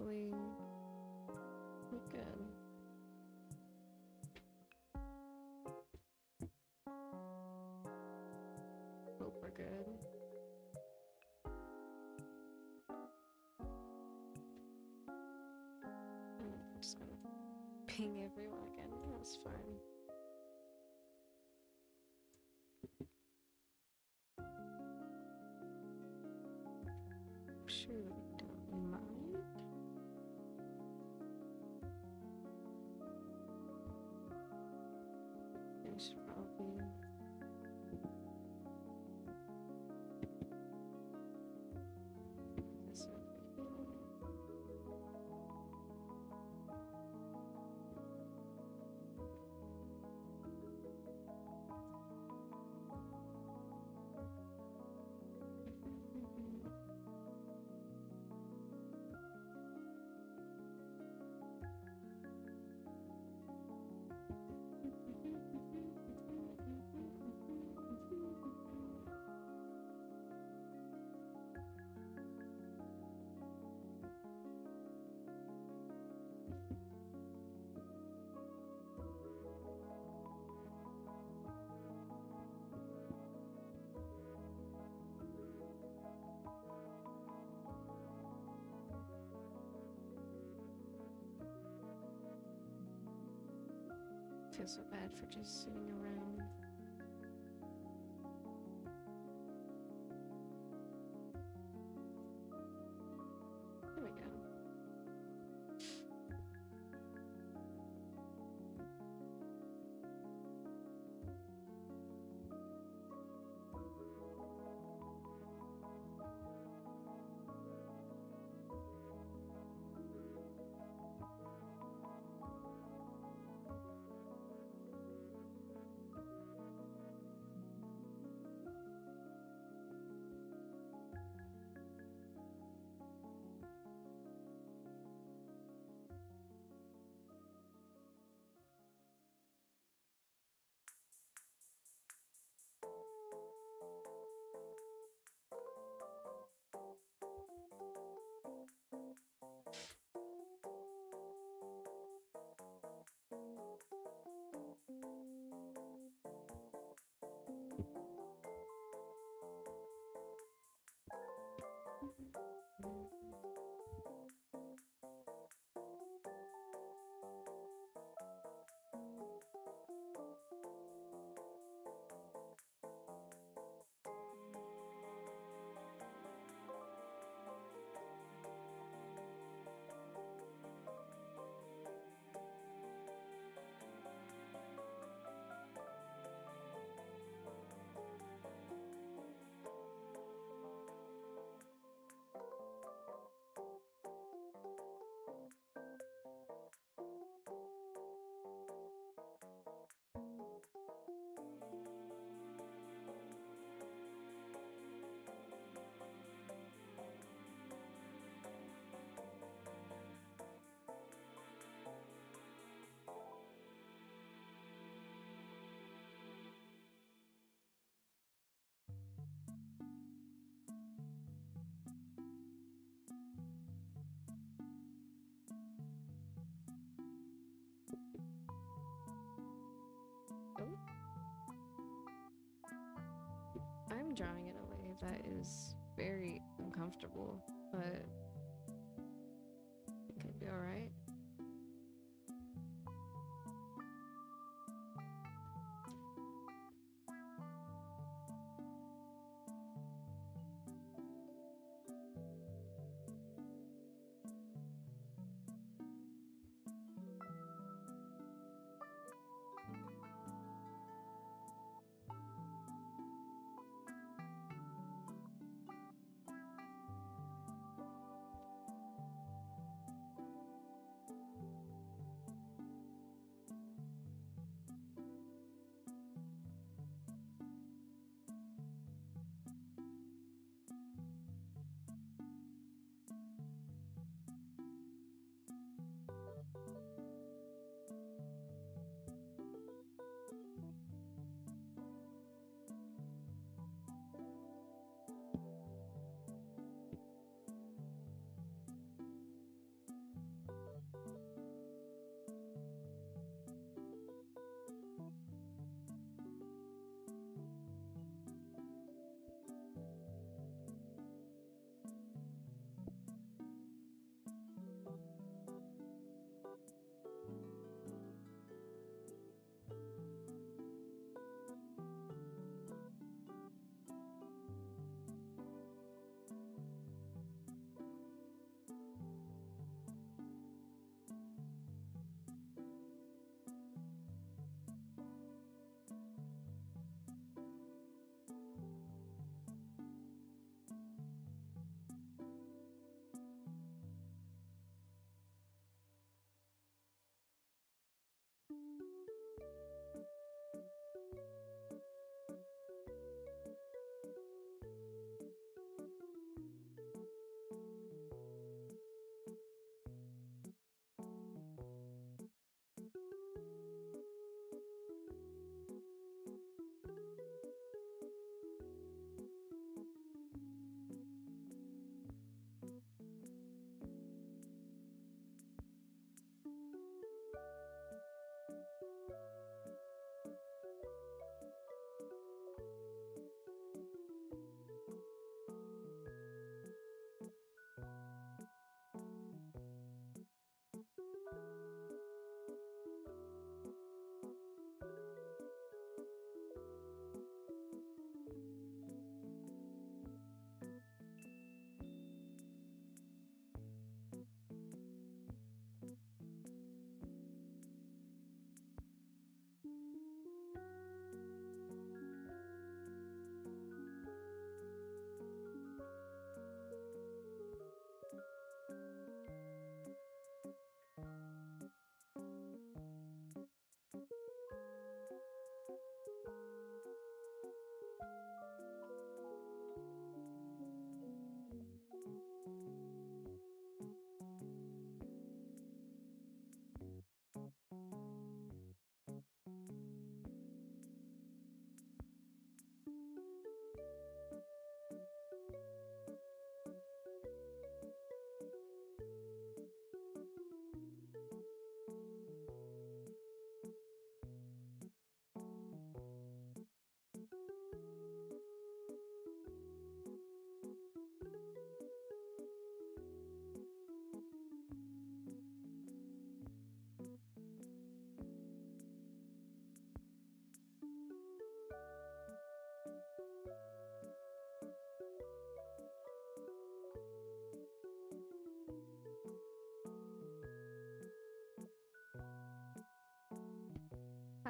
hopefully we're good. Hope we're good. I'm just gonna ping everyone again. That's fine. Sure, we don't mind. I should probably. This over here. Feel so bad for just sitting around. There we go. Oh. I'm drawing in a way that is very uncomfortable, but it could be alright.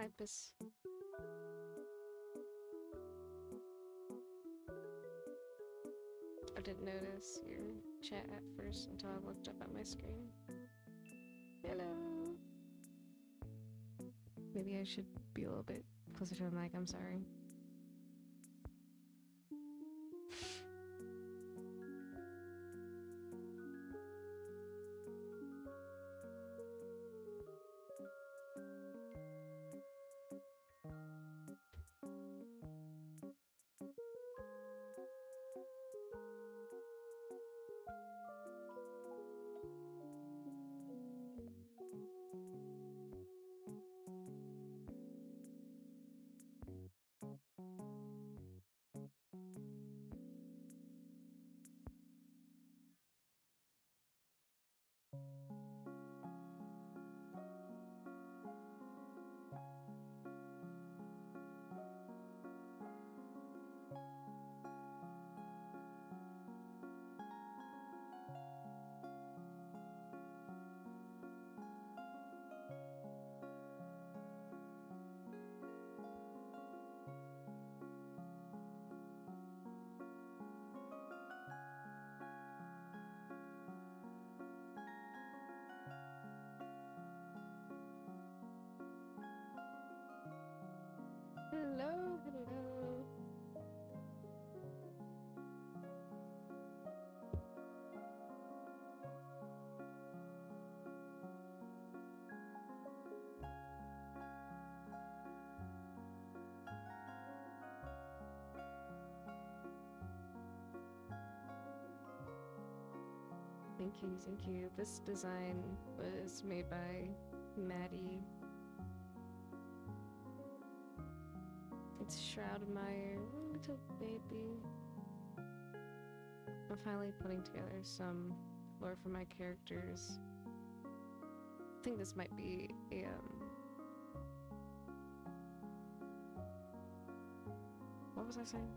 Hypus. I didn't notice your chat at first until I looked up at my screen. Hello. Maybe I should be a little bit closer to the mic, I'm sorry. Hello, hello. Thank you, thank you. This design was made by Maddie. It's Shroudmeyer, little baby. I'm finally putting together some lore for my characters. I think this might be a, what was I saying?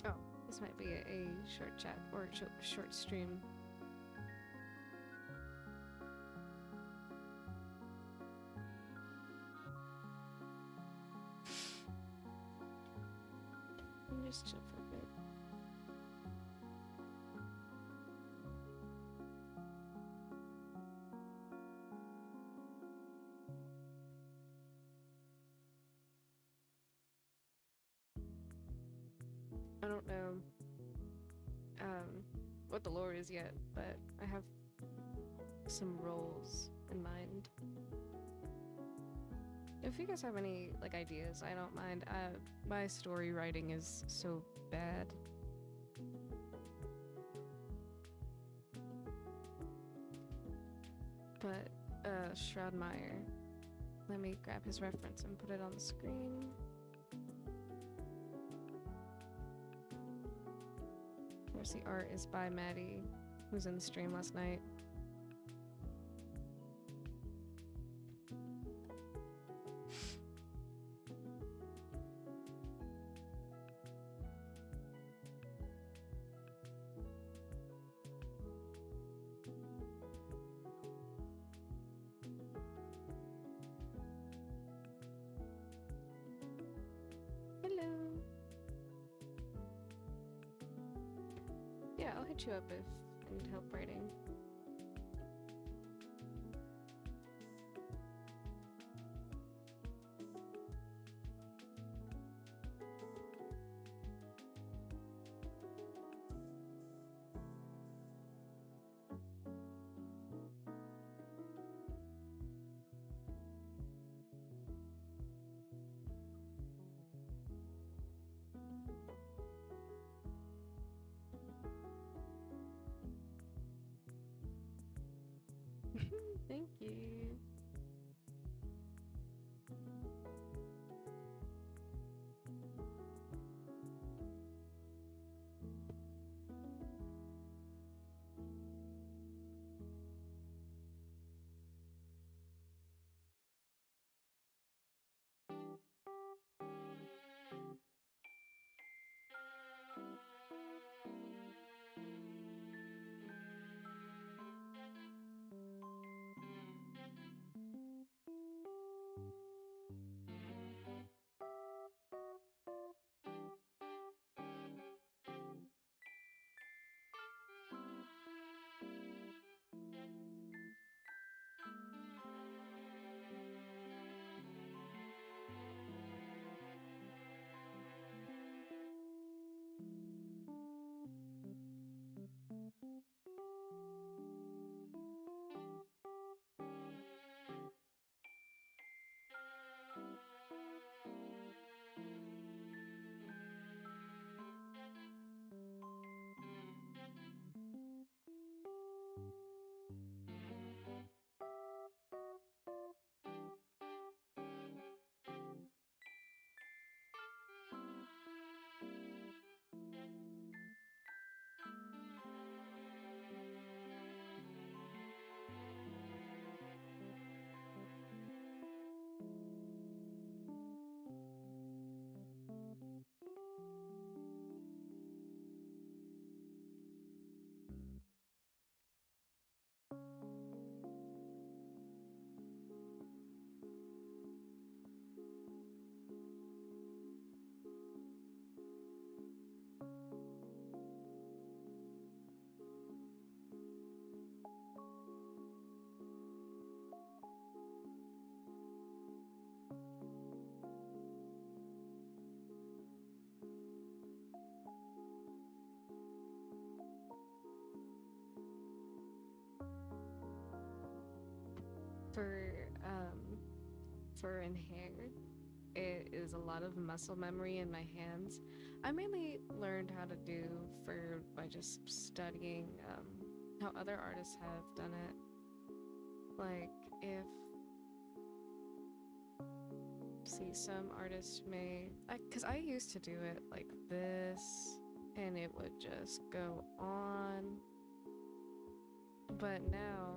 Oh, this might be a short chat or short stream. Just chill for a bit. I don't know what the lore is yet, but I have some roles in mind. If you guys have any like ideas, I don't mind. My story writing is so bad. But Shroudmeyer, let me grab his reference and put it on the screen. Of course, the art is by Maddie, who was in the stream last night. Yeah, I'll hit you up if I need help writing. Thank you. For um for in hair, it is a lot of muscle memory in my hands. I mainly learned how to do for by just studying how other artists have done it. Like if see some artists may because I used to do it like this and it would just go on. But now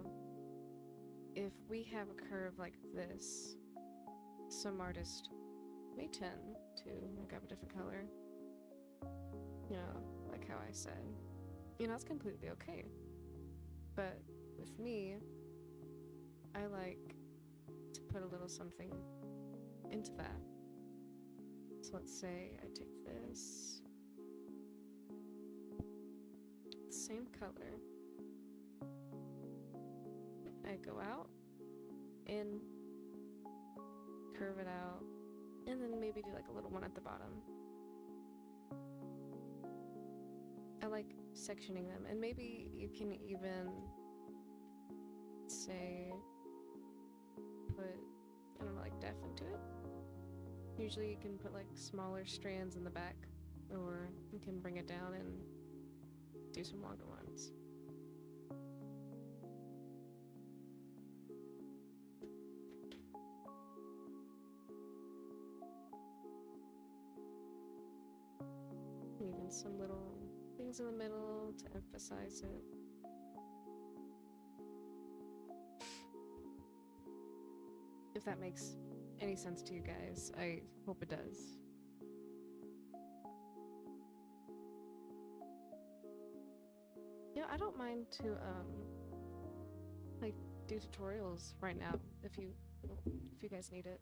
if we have a curve like this, some artists may tend to make up a different color. You know, like how I said. You know, it's completely okay. But with me, I like to put a little something into that. So let's say I take this same color, I go out and curve it out, and then maybe do like a little one at the bottom. I like sectioning them, and maybe you can even say put, I don't know, like def into it. Usually you can put like smaller strands in the back, or you can bring it down and do some longer ones. Even some little things in the middle to emphasize it. If that makes any sense to you guys, I hope it does. Yeah, I don't mind to like do tutorials right now if you guys need it.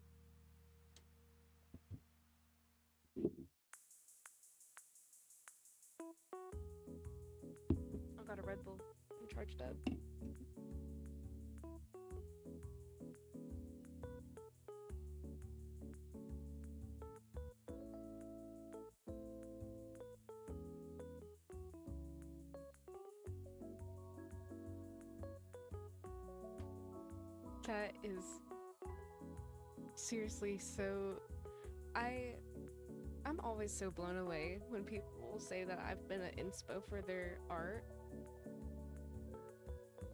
I've got a Red Bull and charged up. That is seriously so I'm always so blown away when people say that I've been an inspo for their art.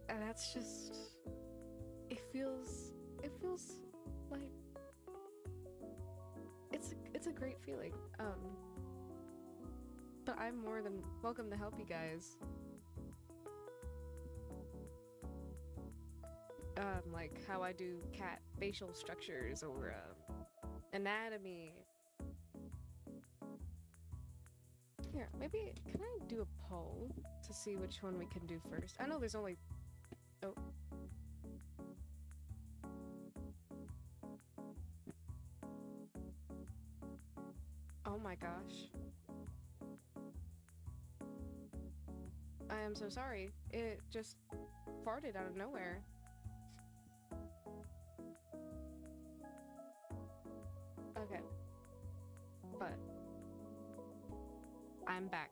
And that's just it feels like it's a great feeling. But I'm more than welcome to help you guys. Like how I do cat facial structures or anatomy. Here, maybe can I do a poll to see which one we can do first? I know there's only oh. Oh my gosh. I am so sorry. It just farted out of nowhere. Okay. But I'm back.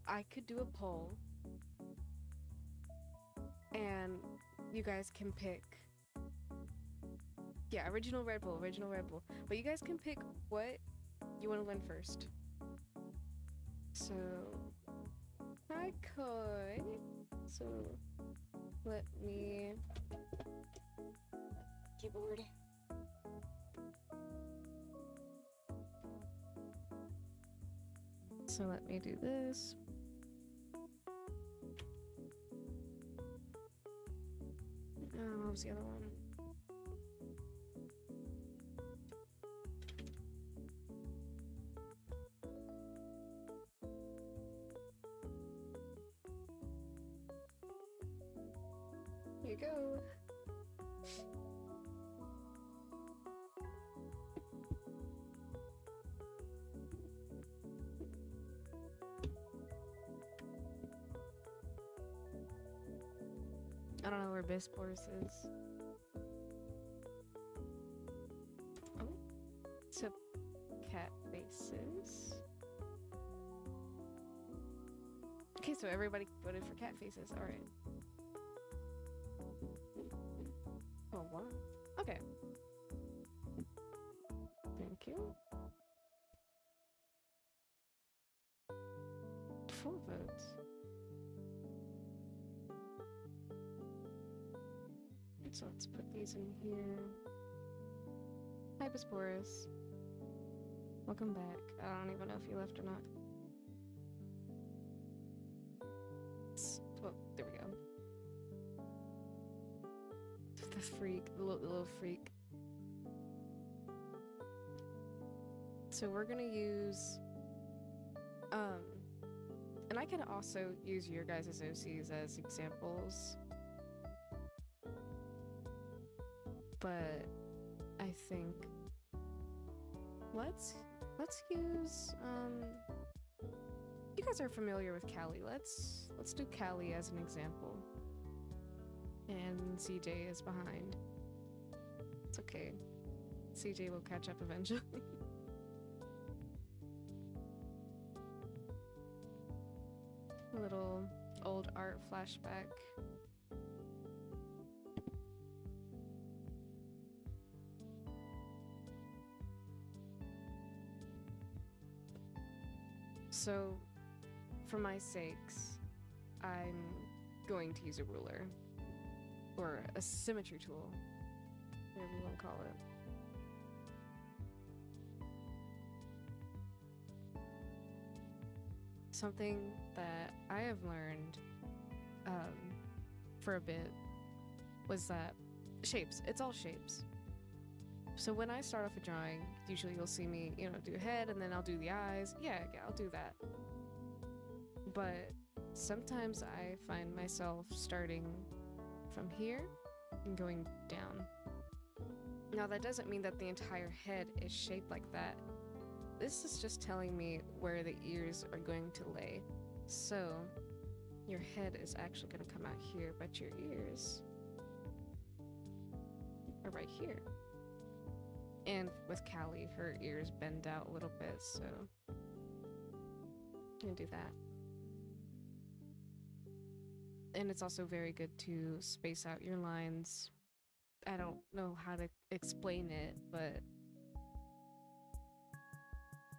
I could do a poll and you guys can pick. Yeah, original Red Bull, original Red Bull. But you guys can pick what you want to learn first. So I could. So let me keyboard. So let me do this. What was the other one? Here you go. I don't know where Bisporus is. Oh, so cat faces. Okay, so everybody voted for cat faces. All right. Oh, wow. Okay. Thank you. 4 votes. So let's put these in here. Hi, Bisporus. Welcome back. I don't even know if you left or not. Oh, there we go. The freak, the little freak. So we're gonna use, and I can also use your guys' OCs as examples. But I think let's use, you guys are familiar with Callie. Let's do Callie as an example. And CJ is behind. It's okay. CJ will catch up eventually. A little old art flashback. So, for my sakes, I'm going to use a ruler. Or a symmetry tool. Whatever you want to call it. Something that I have learned for a bit was that shapes, it's all shapes. So when I start off a drawing, usually you'll see me, do a head and then I'll do the eyes. Yeah, I'll do that. But sometimes I find myself starting from here and going down. Now that doesn't mean that the entire head is shaped like that. This is just telling me where the ears are going to lay. So your head is actually going to come out here, but your ears are right here. And with Callie, her ears bend out a little bit, so I'm gonna do that. And it's also very good to space out your lines. I don't know how to explain it, but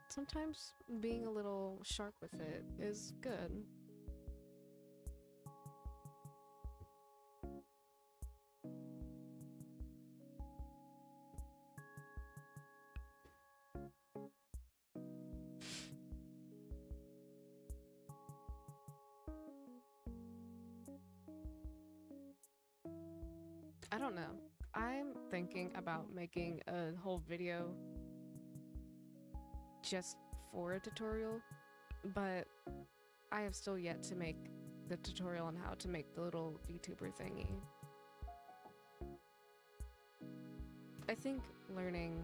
sometimes being a little sharp with it is good. I don't know. I'm thinking about making a whole video just for a tutorial, but I have still yet to make the tutorial on how to make the little VTuber thingy. I think learning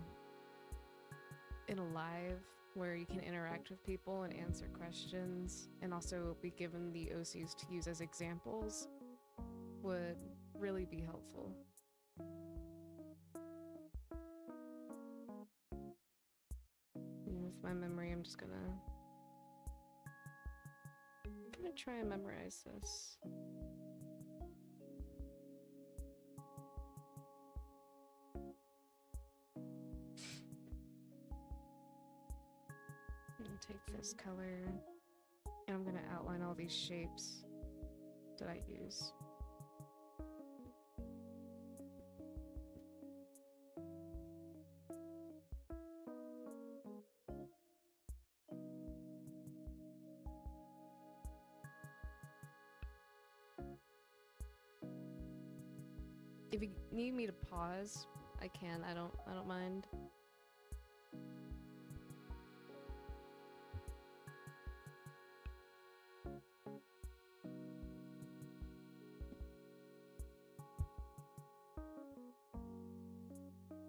in a live where you can interact with people and answer questions and also be given the OCs to use as examples would really be helpful. And with my memory, I'm just gonna gonna try and memorize this. I'm gonna take this color and I'm gonna outline all these shapes that I use. If you need me to pause, I can. I don't mind.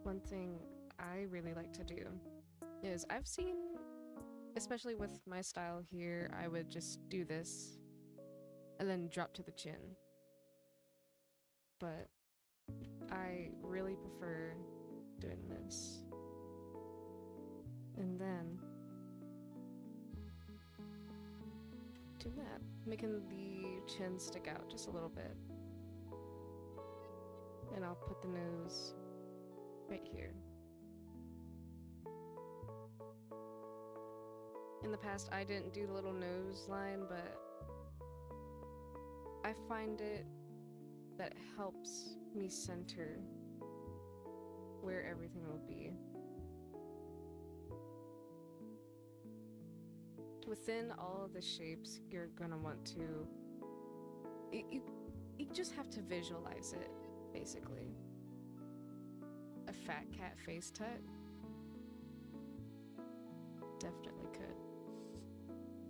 One thing I really like to do is I've seen, especially with my style here, I would just do this and then drop to the chin. But I really prefer doing this. And then do that, making the chin stick out just a little bit. And I'll put the nose right here. In the past, I didn't do the little nose line, but I find it that helps me center where everything will be. Within all of the shapes, you're gonna want to, you just have to visualize it, basically. A fat cat face tut? Definitely could.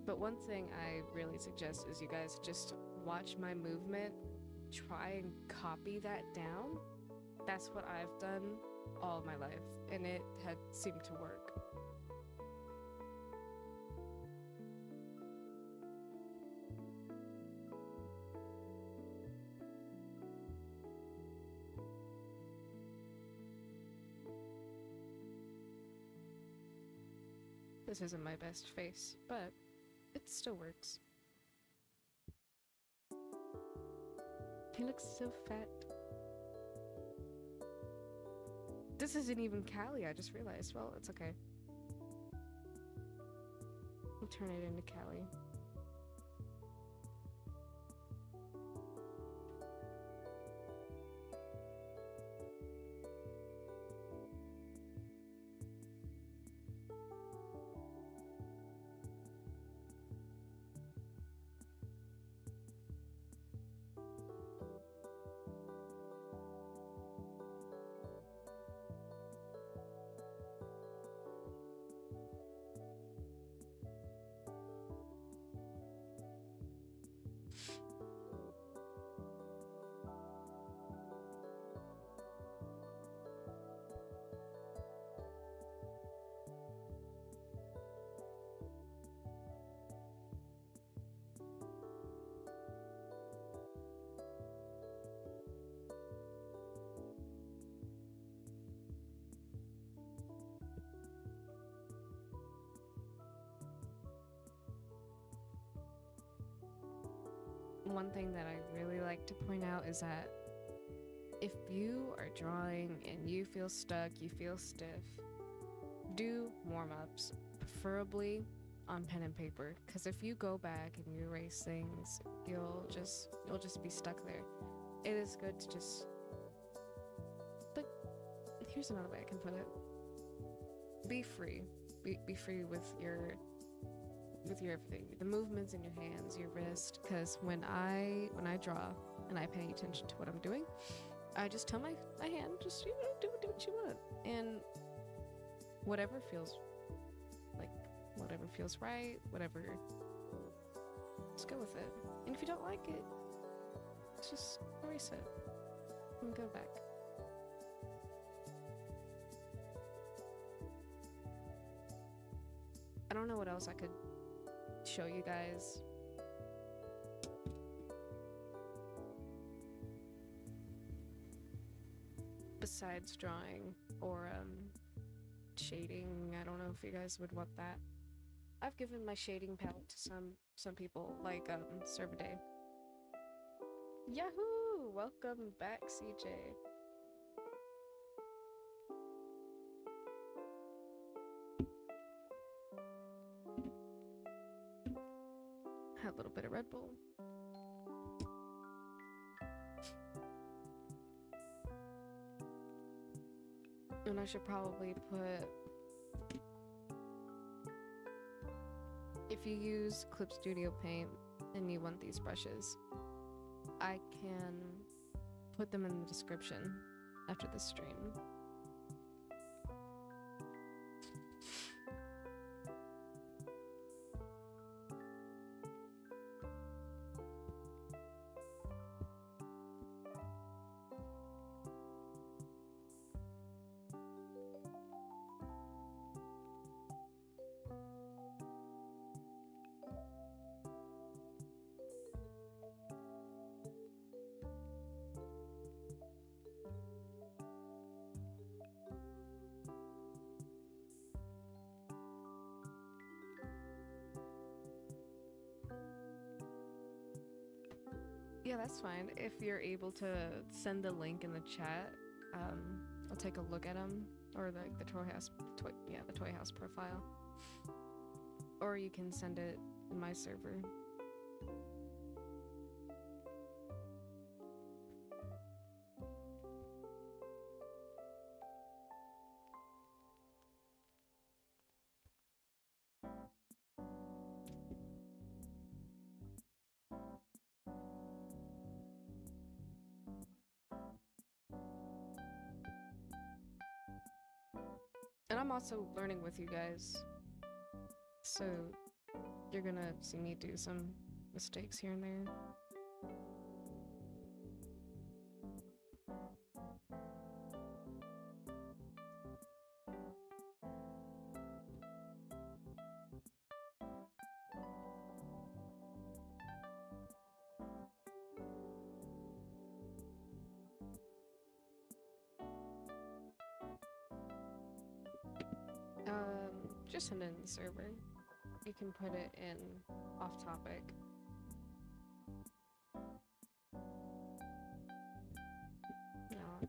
But one thing I really suggest is you guys just watch my movement, try and copy that down. That's what I've done all my life, and it had seemed to work. This isn't my best face, but it still works. He looks so fat. This isn't even Callie, I just realized. Well, it's okay. We'll turn it into Callie. One thing that I really like to point out is that if you are drawing and you feel stuck, you feel stiff, do warm-ups, preferably on pen and paper, because if you go back and you erase things, you'll just be stuck there. It is good to just, but here's another way I can put it. Be free. Be free with your everything, the movements in your hands, your wrist, because when I draw and I pay attention to what I'm doing, I just tell my hand, just, you know, do what you want, and whatever feels right, whatever, just go with it. And if you don't like it, just erase it and go back. I don't know what else I could show you guys. Besides drawing or shading, I don't know if you guys would want that. I've given my shading palette to some people, like Servaday. Yahoo! Welcome back, CJ. Had a little bit of Red Bull. And I should probably put, if you use Clip Studio Paint and you want these brushes, I can put them in the description after the stream. Yeah, that's fine. If you're able to send the link in the chat, I'll take a look at them, or the Toy House profile, or you can send it in my server. And I'm also learning with you guys, so you're gonna see me do some mistakes here and there. Just send it in the server. You can put it in off topic. No.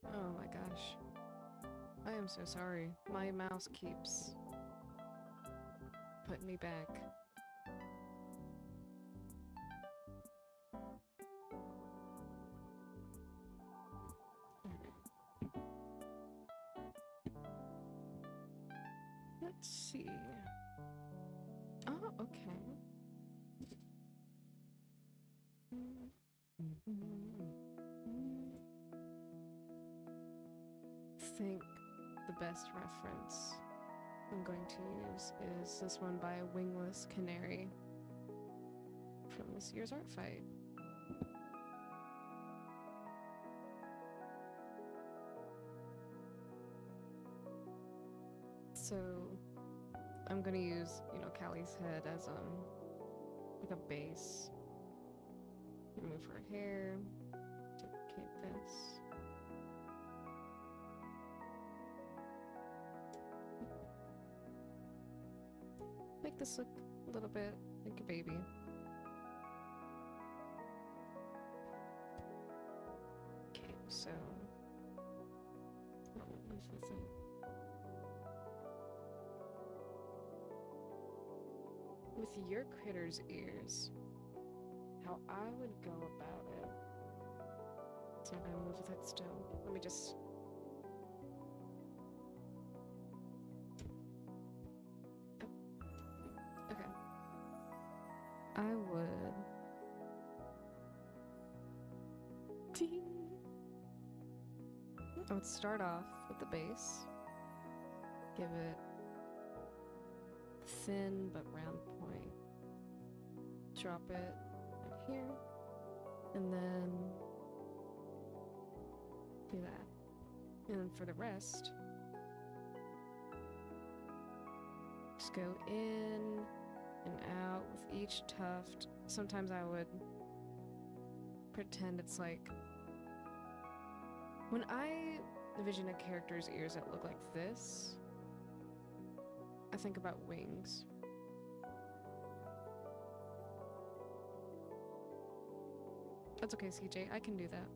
Oh my gosh. I am so sorry. My mouse keeps putting me back. Let's see. Oh, okay. I think the best reference I'm going to use is this one by Wingless Canary from this year's art fight. So I'm gonna use, Callie's head as like a base. Remove her hair, duplicate this. Make this look a little bit like a baby. Okay, so this is it. With your critter's ears, how I would go about it. So I'm gonna move with it still. Let me just. Oh. Okay. I would. I would start off with the base. Give it thin but round point. Drop it right here, and then do that. And then for the rest, just go in and out with each tuft, sometimes I would pretend it's like... When I envision a character's ears that look like this, I think about wings. That's okay, CJ. I can do that.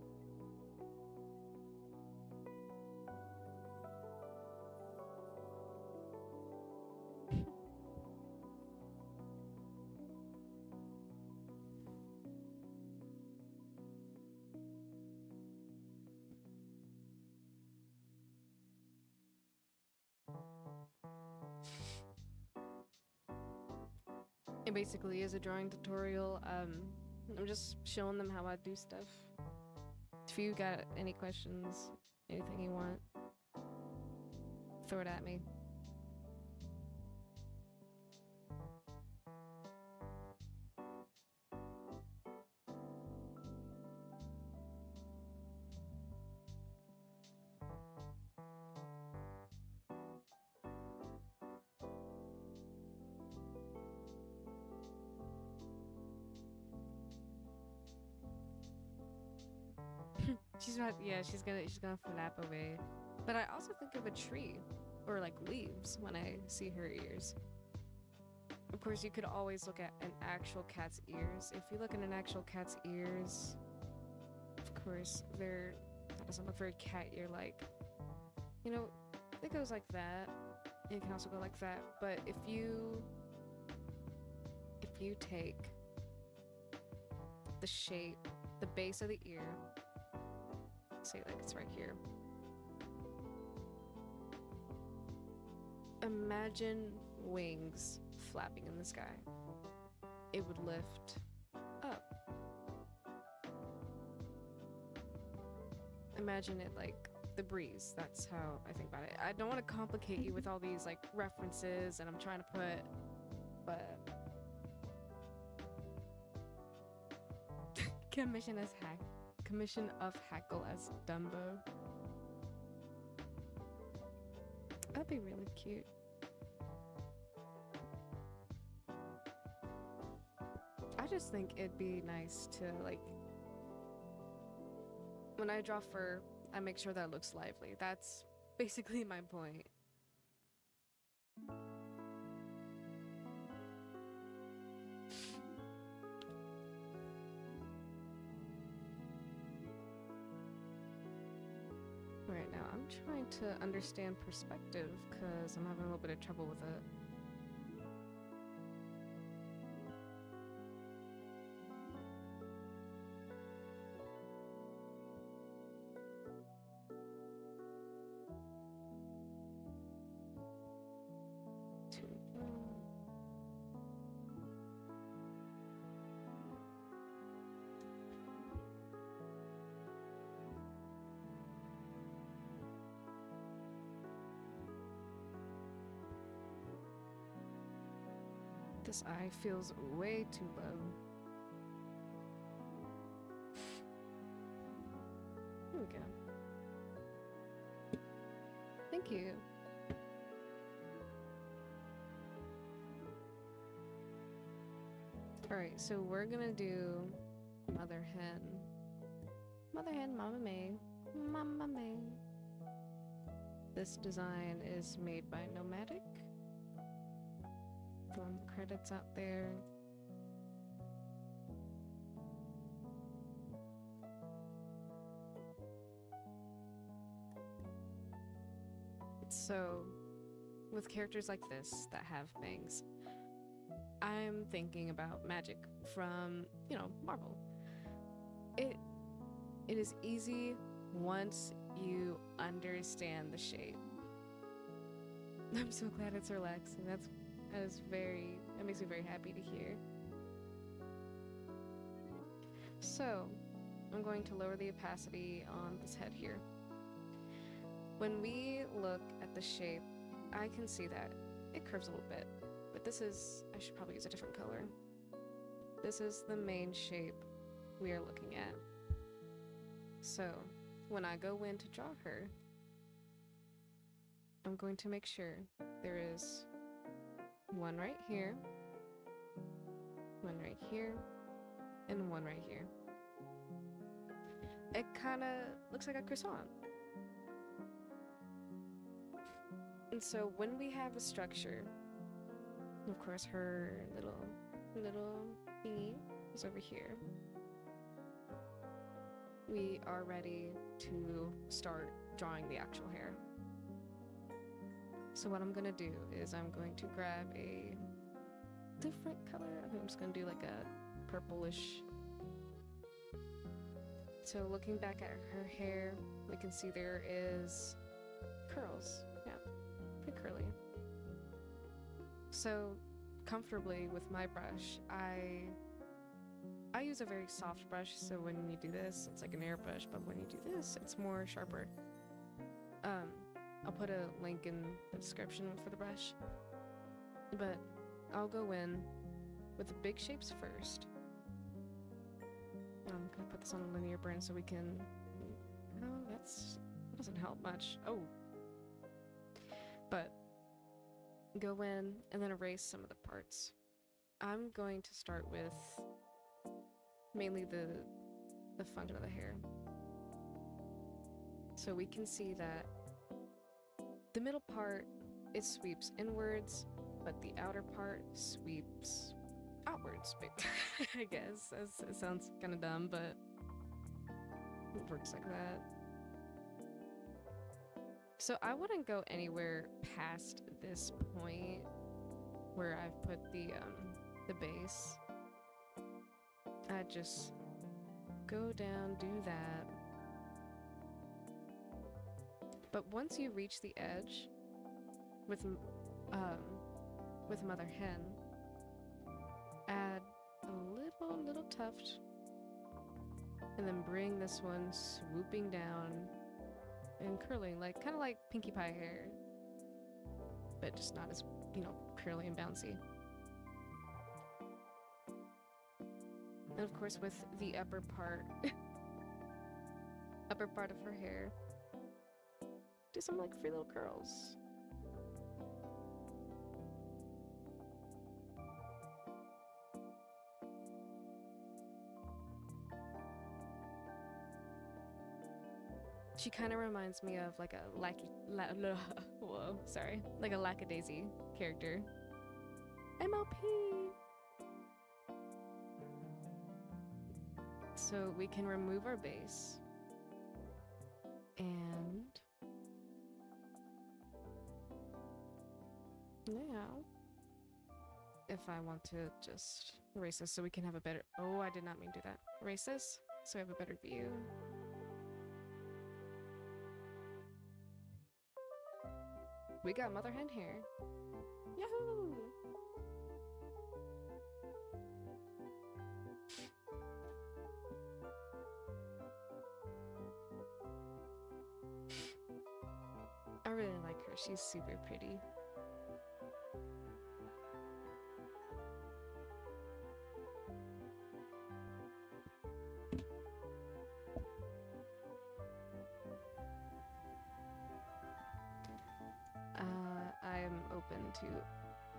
It basically is a drawing tutorial. I'm just showing them how I do stuff. If you got any questions, anything you want, throw it at me. She's gonna flap away. But I also think of a tree or like leaves when I see her ears. Of course, you could always look at an actual cat's ears. If you look at an actual cat's ears, of course, that doesn't look very cat ear like. You know, it goes like that. It can also go like that. But if you take the shape, the base of the ear, say like it's right here. Imagine wings flapping in the sky. It would lift up. Imagine it like the breeze. That's how I think about it. I don't want to complicate you with all these like references and I'm trying to put, but commission of Hackle as Dumbo. That'd be really cute. I just think it'd be nice to like, when I draw fur, I make sure that it looks lively. That's basically my point. Right now, I'm trying to understand perspective because I'm having a little bit of trouble with it. This eye feels way too low. Here we go. Thank you. Alright, so we're gonna do Mother Hen. Mother Hen, Mama May. Mama May. This design is made by Nomadic. Throwing credits out there. So, with characters like this that have bangs, I'm thinking about magic from, Marvel. It is easy once you understand the shape. I'm so glad it's relaxing. That makes me very happy to hear. So, I'm going to lower the opacity on this head here. When we look at the shape, I can see that it curves a little bit, but I should probably use a different color. This is the main shape we are looking at. So, when I go in to draw her, I'm going to make sure there is one right here, right here and one right here. It kind of looks like a croissant. And so when we have a structure, of course her little thingy is over here, we are ready to start drawing the actual hair. So what I'm gonna do is I'm going to grab a different color. I think I'm just gonna do like a purplish. So looking back at her hair, we can see there is curls. Yeah, pretty curly. So comfortably with my brush, I use a very soft brush, so when you do this, it's like an airbrush, but when you do this, it's more sharper. I'll put a link in the description for the brush. But I'll go in with the big shapes first. I'm gonna put this on a linear burn so we can... Oh, that doesn't help much. Oh. But go in and then erase some of the parts. I'm going to start with mainly the front of the hair. So we can see that the middle part, it sweeps inwards, but the outer part sweeps outwards, I guess. It sounds kind of dumb, but it works like that. So I wouldn't go anywhere past this point where I've put the base. I'd just go down, do that. But once you reach the edge with Mother Hen, add a little tuft, and then bring this one swooping down and curling, like kind of like Pinkie Pie hair, but just not as, curly and bouncy. And of course, with the upper part of her hair, do some like free little curls. She kind of reminds me of like a like a Lackadaisy character. MLP. So we can remove our base and now if I want to just erase this so we can have a better... Oh, I did not mean to do that. Erase this so we have a better view. We got Mother Hen hair. Yahoo! I really like her. She's super pretty. I'm open to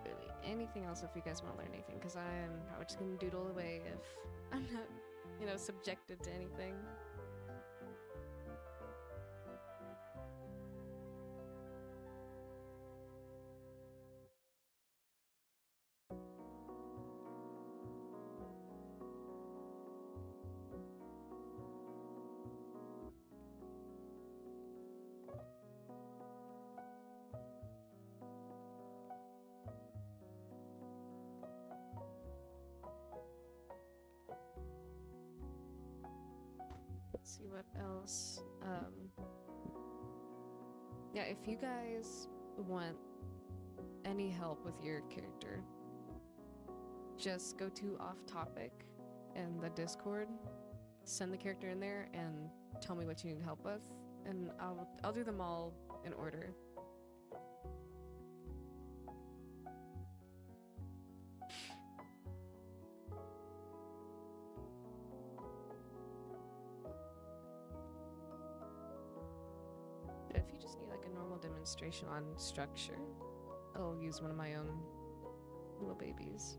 really anything else if you guys want to learn anything, because I'm probably just gonna doodle away if I'm not, subjected to anything. Let's see what else. Yeah, if you guys want any help with your character, just go to off topic in the Discord, send the character in there and tell me what you need help with, and I'll do them all in order. But if you just need like a normal demonstration on structure, I'll use one of my own little babies.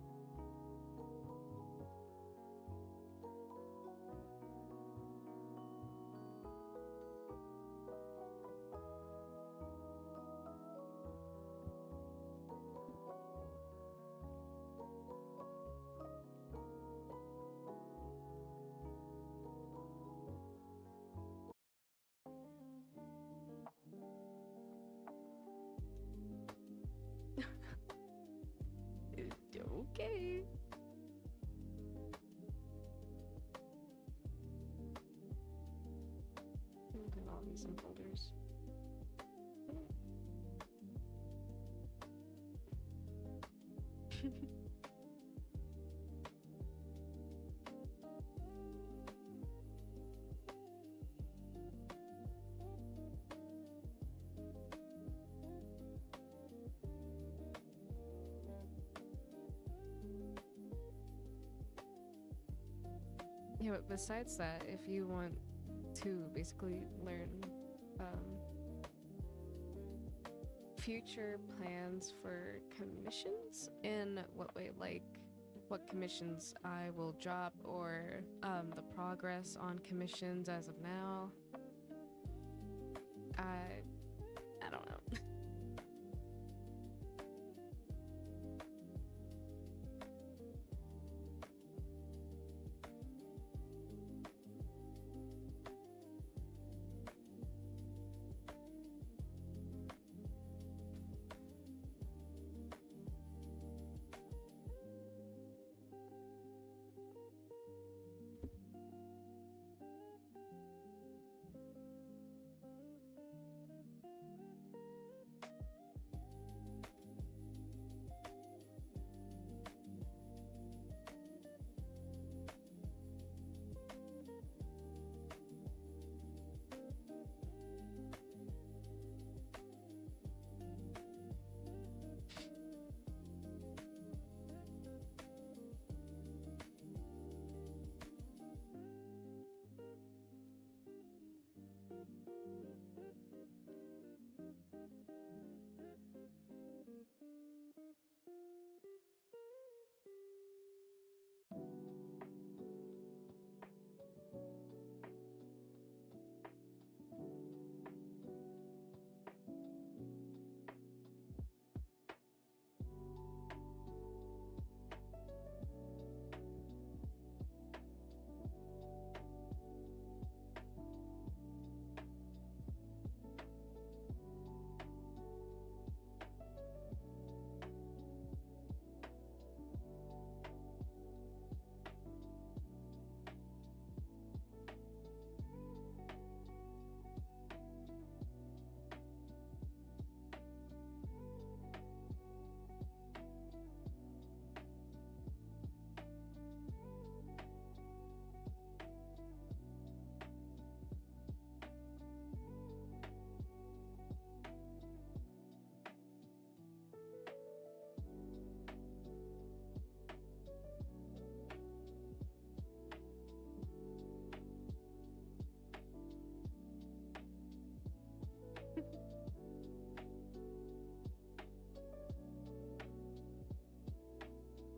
these in folders. Yeah, but besides that, if you want to basically learn future plans for commissions, in what way, like what commissions I will drop, or the progress on commissions as of now, I don't know.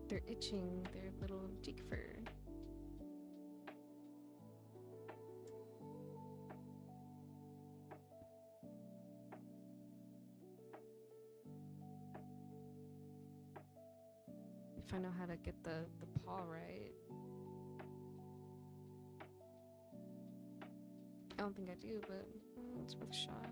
They're itching their little cheek fur. If I know how to get the paw right. I don't think I do, but it's worth a shot.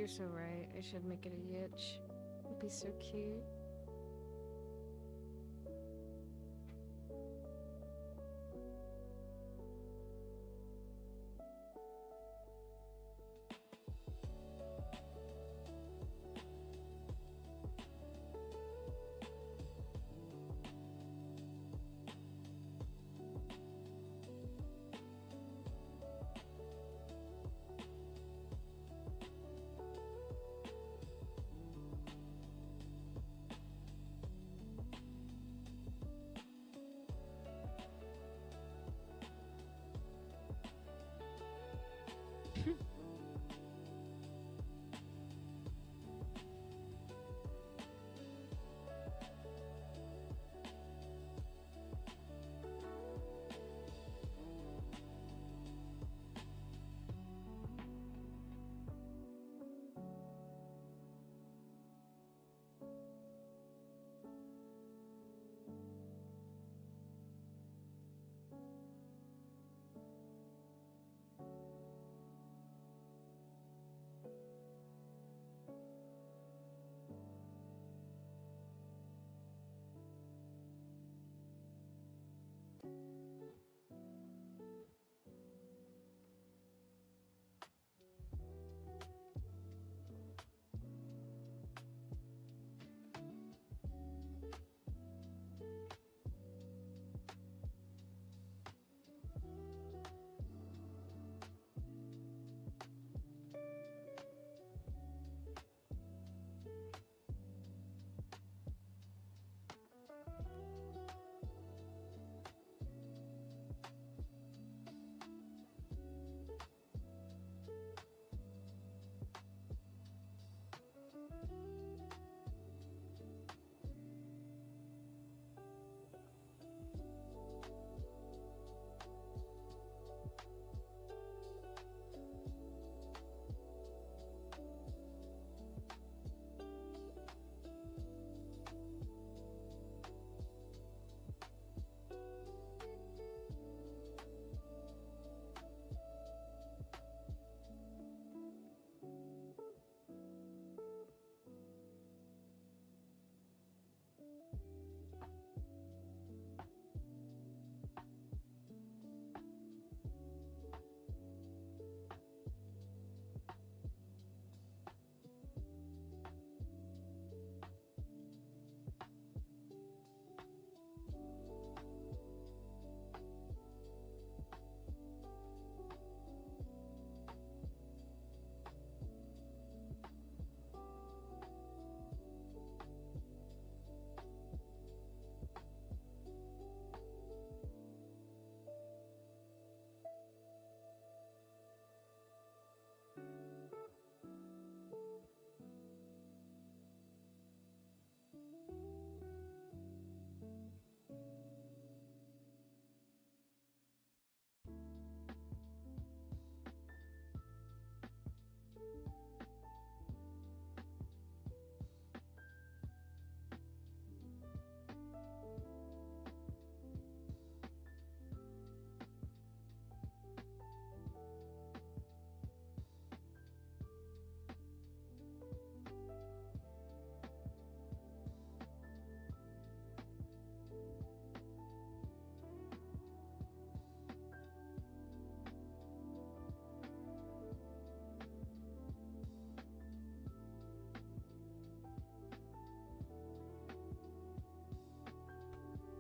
You're so right. I should make it a yitch. It'd be so cute.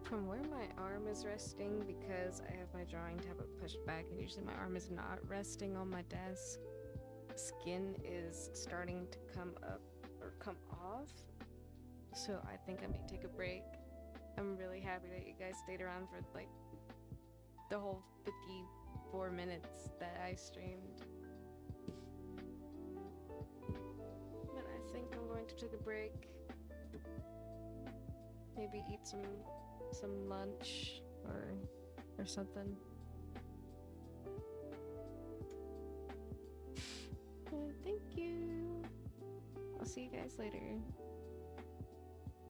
From where my arm is resting, because I have my drawing tablet pushed back and usually my arm is not resting on my desk, skin is starting to come up or come off, so I think I may take a break. I'm really happy that you guys stayed around for like the whole 54 minutes that I streamed. But I think I'm going to take a break. Maybe eat some lunch or something. Thank you. I'll see you guys later.